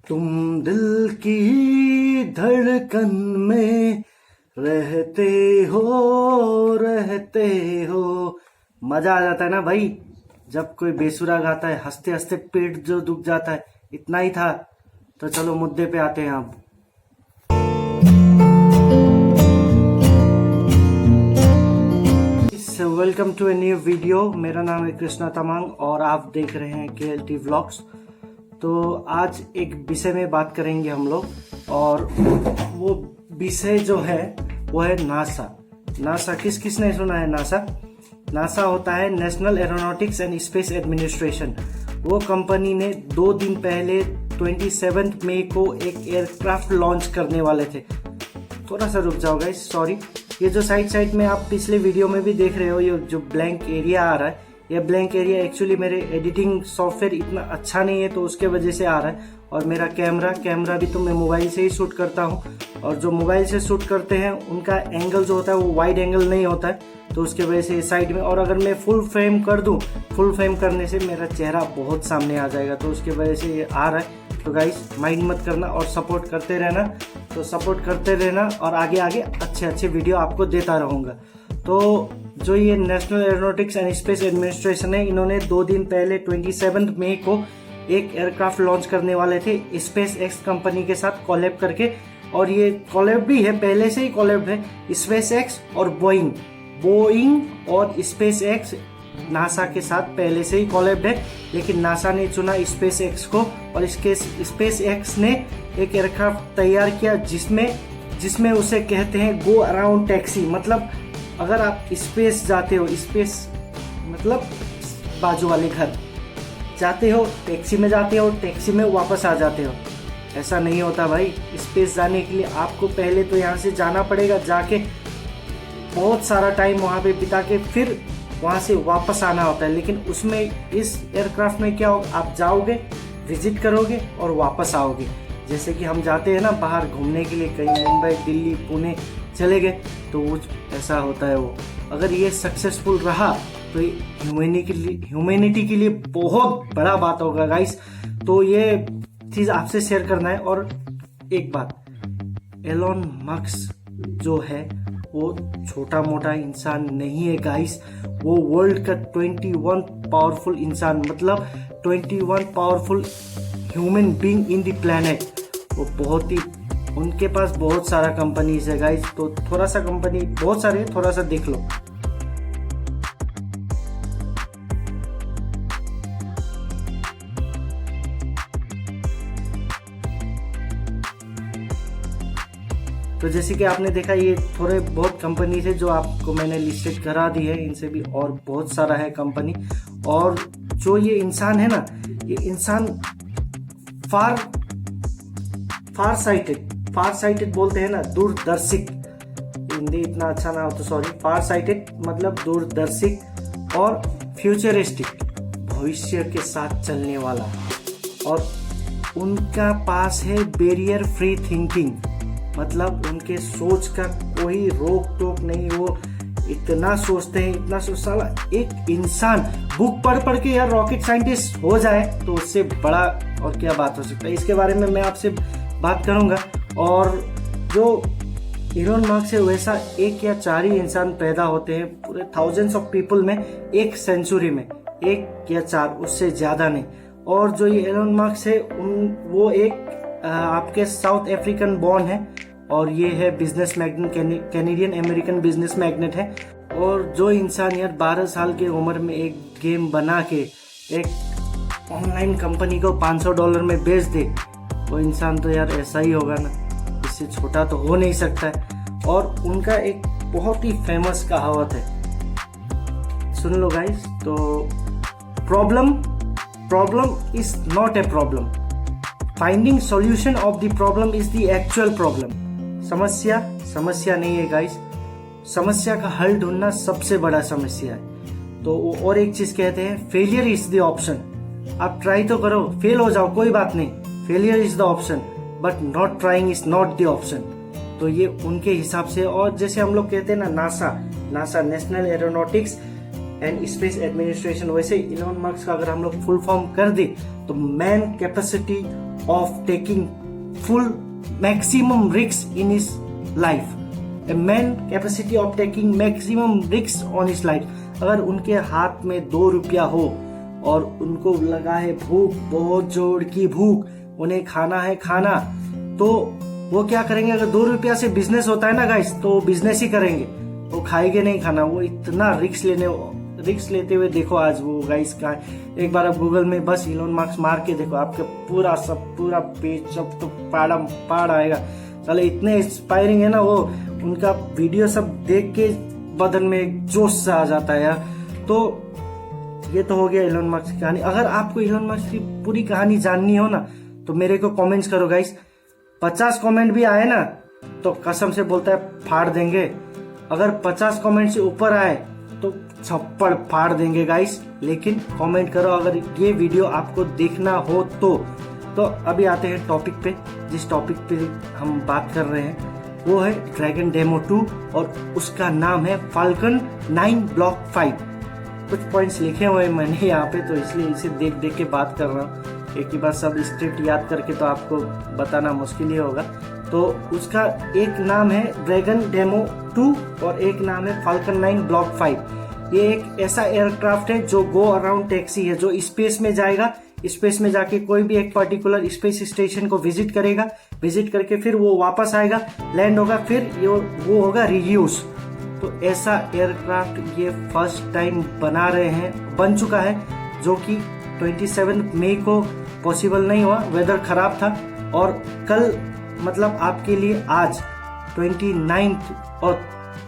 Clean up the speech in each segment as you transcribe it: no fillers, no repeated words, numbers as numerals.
तुम दिल की धड़कन में रहते हो। मजा आ जाता है ना भाई, जब कोई बेसुरा गाता है, हंसते हंसते पेट जो दुख जाता है। इतना ही था, तो चलो मुद्दे पे आते हैं अब। Welcome to a new video. मेरा नाम है कृष्णा तमांग और आप देख रहे हैं KLT व्लॉग्स। तो आज एक विषय में बात करेंगे हम लोग, और वो विषय जो है वो है नासा। नासा किसने सुना है? नासा होता है national aeronautics and space administration. वो कंपनी ने 2 दिन पहले 27 मई को एक एयरक्राफ्ट लॉन्च करने वाले थे। थोड़ा सा रुक जाओ गाइस, सॉरी। ये जो साइड में आप पिछले वीडियो में भी देख रहे हो, ये जो ब्लैंक एरिया आ रहा है, ये ब्लैंक एरिया एक्चुअली मेरे एडिटिंग सॉफ्टवेयर इतना अच्छा नहीं है, तो उसके वजह से आ रहा है। और मेरा कैमरा भी तो मैं मोबाइल से ही शूट करता हूँ, और जो मोबाइल से शूट करते हैं उनका एंगल जो होता है वो वाइड एंगल नहीं होता है, तो उसके वजह से साइड में। और अगर मैं फुल फ्रेम कर दूं, फुल फ्रेम करने से मेरा चेहरा बहुत सामने आ जाएगा, तो उसके वजह से ये आ रहा है। तो गाइस माइंड मत करना और सपोर्ट करते रहना। तो सपोर्ट करते रहना और आगे अच्छे वीडियो आपको देता रहूँगा। तो जो ये national aeronautics and space administration है, इन्होंने 2 दिन पहले 27 मई को एक एयरक्राफ्ट लॉन्च करने वाले थे स्पेस एक्स कंपनी के साथ कोलैब करके। और ये कोलैब भी है, पहले से ही कोलैब है। स्पेस एक्स और बोइंग और स्पेस एक्स नासा के साथ पहले से ही कोलैब है, लेकिन नासा ने चुना स्पेस एक्स को, और इसके स्पेस एक्स ने एक एयरक्राफ्ट तैयार किया जिसमें उसे कहते हैं गो अराउंड टैक्सी। मतलब अगर आप स्पेस जाते हो, स्पेस मतलब बाजू वाले घर जाते हो, टैक्सी में जाते हो, टैक्सी में वापस आ जाते हो। ऐसा नहीं होता भाई। स्पेस जाने के लिए आपको पहले तो यहाँ से जाना पड़ेगा, जाके बहुत सारा टाइम वहाँ पे बिता के फिर वहाँ से वापस आना होता है। लेकिन उसमें इस एयरक्राफ्ट में क्या होगा, आप जाओगे, विजिट करोगे और वापस आओगे। जैसे कि हम जाते हैं ना बाहर घूमने के लिए, कहीं मुंबई, दिल्ली, पुणे चले गए, तो वो ऐसा होता है वो। अगर ये सक्सेसफुल रहा तो ह्यूमैनिटी के लिए बहुत बड़ा बात होगा गाइस। तो ये चीज आपसे शेयर करना है। और एक बात, एलोन मस्क जो है वो छोटा मोटा इंसान नहीं है गाइस। वो वर्ल्ड का 21 पावरफुल इंसान, मतलब 21 powerful human being in the planet. वो बहुत ही, उनके पास बहुत सारा कंपनीज है गाइस। तो थोड़ा सा कंपनी, बहुत सारे, थोड़ा सा देख लो। तो जैसे कि आपने देखा, ये थोड़े बहुत कंपनी थे जो आपको मैंने लिस्टेड करा दी है, इनसे भी और बहुत सारा है कंपनी। और जो ये इंसान है ना, ये इंसान फार साइटेड बोलते हैं ना, दूरदर्शिक। हिंदी इतना अच्छा ना हो तो सॉरी। फार साइटेड मतलब दूरदर्शिक और फ्यूचरिस्टिक, भविष्य के साथ चलने वाला। और उनका पास है बैरियर फ्री थिंकिंग, मतलब उनके सोच का कोई रोक टोक नहीं। वो इतना सोचते हैं, इतना साला एक इंसान बुक पढ़ के यार रॉकेट साइंटिस्ट हो जाए, तो उससे बड़ा और क्या बात हो सकता है। इसके बारे में मैं आपसे बात करूंगा। और जो एलोन मस्क है, वैसा 1 या 4 ही इंसान पैदा होते हैं पूरे थाउजेंड्स ऑफ पीपल में, एक सेंचुरी में 1 या 4, उससे ज्यादा नहीं। और जो ये एलोन मस्क है, वो एक आपके साउथ अफ्रीकन बॉर्न है, और ये है business magnet, Canadian American business magnet है। और जो इंसान यार 12 साल की उम्र में एक गेम बना के एक ऑनलाइन कंपनी को $500 में बेच दे, वो इंसान तो यार ऐसा ही होगा ना, इससे छोटा तो हो नहीं सकता है। और उनका एक बहुत ही फेमस कहावत है, सुन लो गाइस। तो problem is not a problem, finding solution of the problem is the actual problem. समस्या नहीं है गाइस, समस्या का हल ढूंढना सबसे बड़ा समस्या है। तो और एक चीज कहते हैं, फेलियर इज द ऑप्शन। आप ट्राई तो करो, फेल हो जाओ कोई बात नहीं, failure is the option, but not trying is not the option. तो ये उनके हिसाब से। और जैसे हम लोग कहते हैं ना NASA national aeronautics and space administration, वैसे इलोन मस्क का अगर हम लोग फुल फॉर्म कर दे तो man capacity of taking full maximum risks in his life. A man capacity of taking maximum risks on his life. अगर उनके हाथ में 2 रुपया हो और उनको लगा है भूख, बहुत जोर की भूख, उन्हें खाना है खाना, तो वो क्या करेंगे? अगर 2 रुपया से बिजनेस होता है ना गाइस, तो बिजनेस ही करेंगे, वो खाएंगे नहीं खाना। वो इतना रिक्स लेते हुए देखो आज वो गाइस का। एक बार आप गूगल में बस इलोन मस्क मार के देखो, आपके पूरा पेज सब तो पाड़ आएगा। चले इतने इंस्पायरिंग है ना वो, उनका वीडियो सब देख के बदन में एक जोश सा आ जाता है यार। तो ये तो हो गया इलोन मस्क की कहानी। अगर आपको इलोन मस्क की पूरी कहानी जाननी हो ना, तो मेरे को कमेंट्स करो गाइस। 50 कमेंट भी आए ना तो कसम से बोलता है फाड़ देंगे। अगर 50 कमेंट से ऊपर आए तो छप्पड़ फाड़ देंगे गाइस। लेकिन कमेंट करो अगर ये वीडियो आपको देखना हो तो अभी आते हैं टॉपिक पे। जिस टॉपिक पे हम बात कर रहे हैं वो है ड्रैगन डेमो 2 और उसका नाम है फाल्कन 9 ब्लॉक 5। कुछ पॉइंट्स लिखे हुए हैं मैंने यहाँ पे, तो इसलिए इसे देख के बात कर रहा हूँ। एक ही बार सब स्क्रिप्ट याद करके तो आपको बताना मुश्किल ही होगा। तो उसका एक नाम है ड्रैगन डेमो 2 और एक नाम है फाल्कन 9 ब्लॉक 5। ये एक ऐसा एयरक्राफ्ट है जो गो अराउंड टैक्सी है, जो स्पेस में जाएगा। स्पेस में जाके कोई भी एक पर्टिकुलर स्पेस स्टेशन को विजिट करेगा, विजिट करके फिर वो वापस आएगा, लैंड होगा, फिर वो होगा रीयूज। तो ऐसा एयरक्राफ्ट ये फर्स्ट टाइम बन चुका है, जो कि 27 मई को पॉसिबल नहीं हुआ, वेदर खराब था। और कल मतलब आपके लिए आज 29 और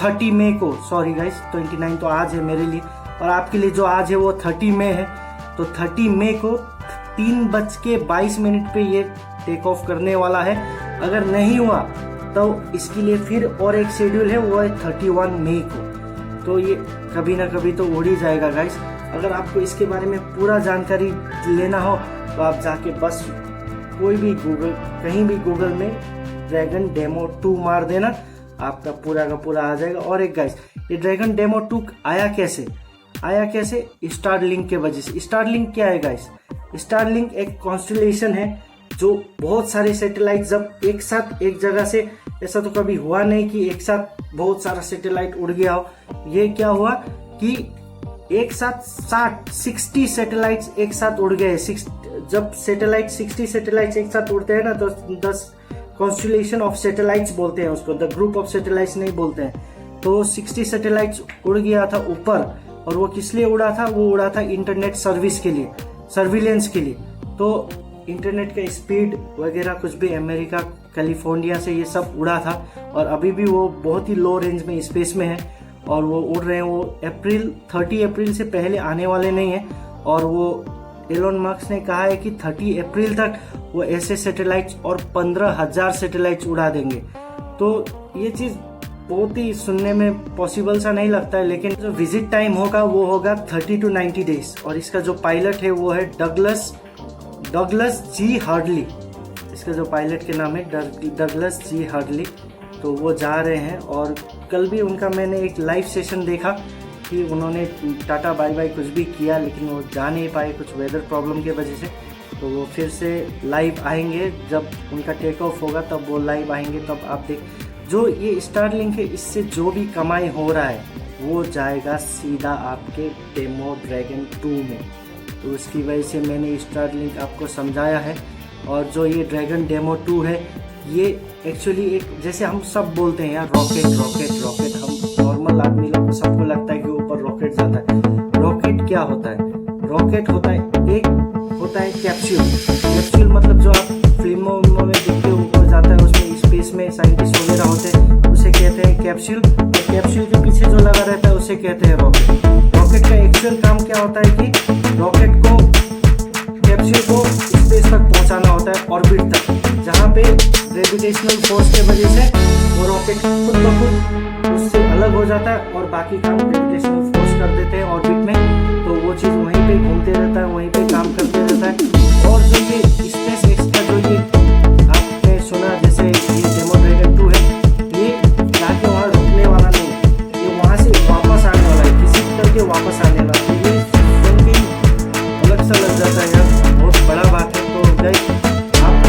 30 मई को, सॉरी गाइस 29 तो आज है मेरे लिए, और आपके लिए जो आज है वो 30 मई है। तो 30 मई को 3:22 पे ये टेक ऑफ करने वाला है। अगर नहीं हुआ तो इसके लिए फिर और एक शेड्यूल है, वो है 31 मई को। तो ये कभी ना कभी तो उड़ ही जाएगा गाइस। अगर आपको इसके बारे में पूरा जानकारी लेना हो तो आप जाके बस कहीं भी गूगल में ड्रैगन डेमो 2 मार देना, आपका पूरा का पूरा आ जाएगा। और एक गाइस, ये ड्रैगन डेमो 2 आया कैसे? स्टारलिंक के वजह से। स्टारलिंक क्या है गाइस? स्टारलिंक एक कॉन्स्टेलेशन है जो बहुत सारे सैटेलाइट जब एक साथ एक जगह से, ऐसा तो कभी हुआ नहीं कि एक साथ बहुत सारा सैटेलाइट उड़ गया हो। ये क्या हुआ कि एक साथ 60 सैटेलाइट्स एक साथ उड़ गए। जब 60 सैटेलाइट्स एक साथ उड़ते हैं ना तो 10 कॉन्स्टेलेशन ऑफ सैटेलाइट्स बोलते हैं उसको, द ग्रुप ऑफ सैटेलाइट्स नहीं बोलते हैं। तो 60 सैटेलाइट्स उड़ गया था ऊपर, और वो किस लिए उड़ा था? वो उड़ा था इंटरनेट सर्विस के लिए, सर्विलेंस के लिए। तो इंटरनेट का स्पीड वगैरह कुछ भी अमेरिका, कैलिफोर्निया से ये सब उड़ा था, और अभी भी वो बहुत ही लो रेंज में स्पेस में है और वो उड़ रहे हैं। वो 30 अप्रैल से पहले आने वाले नहीं है। और वो एलोन मस्क ने कहा है कि 30 अप्रैल तक वो ऐसे सैटेलाइट्स और 15,000 सैटेलाइट्स उड़ा देंगे। तो ये चीज बहुत ही सुनने में पॉसिबल सा नहीं लगता है, लेकिन जो विजिट टाइम होगा वो होगा 30 to 90 डेज। और इसका जो पायलट है वो है डगलस जी हर्डली। इसका जो पायलट के नाम है डगलस जी हर्डली। तो वो जा रहे हैं, और कल भी उनका मैंने एक लाइव सेशन देखा कि उन्होंने टाटा बाय बाय कुछ भी किया, लेकिन वो जा नहीं पाए कुछ वेदर प्रॉब्लम की वजह से। तो वो फिर से लाइव आएंगे, जब उनका टेक ऑफ होगा तब वो लाइव आएंगे। तब आप देख, जो ये स्टारलिंक है इससे जो भी कमाई हो रहा है वो जाएगा सीधा आपके डेमो ड्रैगन 2 में। तो उसकी वजह से मैंने स्टारलिंक आपको समझाया है। और जो ये ड्रैगन डेमो 2 है, ये एक्चुअली एक, जैसे हम सब बोलते हैं यार रॉकेट, हम नॉर्मल आदमी लोग सबको लगता है कि ऊपर रॉकेट जाता है। रॉकेट क्या होता है? रॉकेट होता है कैप्सूल मतलब जो आप फिल्मों में देखते हो ऊपर जाता है, उसमें स्पेस में साइंटिस्ट वगैरह होते हैं, उसे कहते हैं कैप्सूल। और कैप्सूल के पीछे जो लगा रहता है उसे कहते हैं रॉकेट। रॉकेट का एक्चुअल काम क्या होता है कि कैप्सूल को स्पेस तक पहुंचाना होता है, ऑर्बिट तक, जहाँ पे ग्रेविटेशनल फोर्स के वजह से वो रॉकेट खुद ब खुद उससे अलग हो जाता है और बाकी काम ग्रेविटेशनल फोर्स कर देते हैं ऑर्बिट में। तो वो चीज़ वहीं पे घूमते रहता है, वहीं पे काम करते रहता है। और जो ये स्पेस एक्स का जो ये आपने सुना, जैसे ये डेमो ड्रैगन 2 है, ये जाके वहाँ रुकने वाला नहीं, ये वहाँ से वापस आने वाला है, विजिट करके वापस आने वाला है। तो ये अलग सा लग जाता है यार, बहुत बड़ा बात है। तो गाइस आप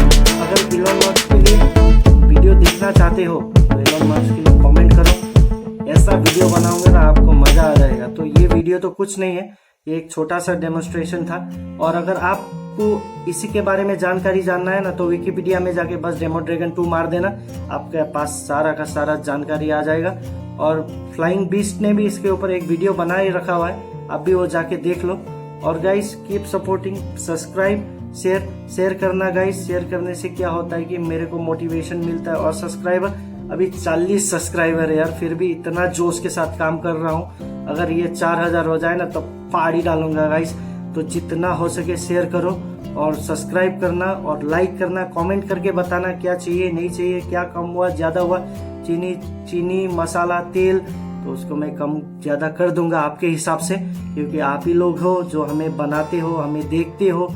देखना चाहते हो तो एलोन मस्क के लिए कमेंट करो। ऐसा वीडियो बनाऊंगा ना आपको मजा आ जाएगा। तो ये वीडियो तो कुछ नहीं है, ये एक छोटा सा डेमोन्स्ट्रेशन था। और अगर आपको इसी के बारे में जानकारी जानना है ना तो विकिपीडिया में जाके बस डेमो ड्रैगन 2 मार देना, आपके पास सारा का सारा जानकारी आ जाएगा। और फ्लाइंग बीस्ट ने भी इसके ऊपर एक वीडियो बना ही रखा हुआ है, आप भी वो जाके देख लो। और guys keep supporting, subscribe, share करना गाइस। शेयर करने से क्या होता है कि मेरे को मोटिवेशन मिलता है। और सब्सक्राइबर अभी 40 सब्सक्राइबर है यार, फिर भी इतना जोश के साथ काम कर रहा हूँ। अगर ये 4000 हो जाए ना तो पार्टी डालूंगा गाइस। तो जितना हो सके शेयर करो और सब्सक्राइब करना और लाइक करना, कमेंट करके बताना क्या चाहिए नहीं चाहिए, क्या कम हुआ ज्यादा हुआ, चीनी मसाला तेल तो उसको मैं कम ज्यादा कर दूंगा आपके हिसाब से, क्योंकि आप ही लोग हो जो हमें बनाते हो, हमें देखते हो,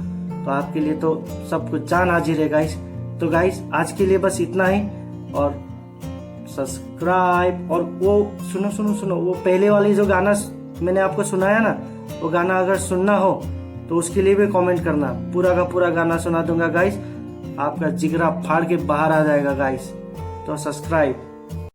तो आपके लिए तो सब कुछ जान हाजिर है गाइस। तो गाइस आज के लिए बस इतना ही। और सब्सक्राइब और वो सुनो वो पहले वाली जो गाना मैंने आपको सुनाया ना, वो गाना अगर सुनना हो तो उसके लिए भी कमेंट करना, पूरा का पूरा गाना सुना दूंगा गाइस। आपका जिगरा फाड़ के बाहर आ जाएगा गाइस। तो सब्सक्राइब।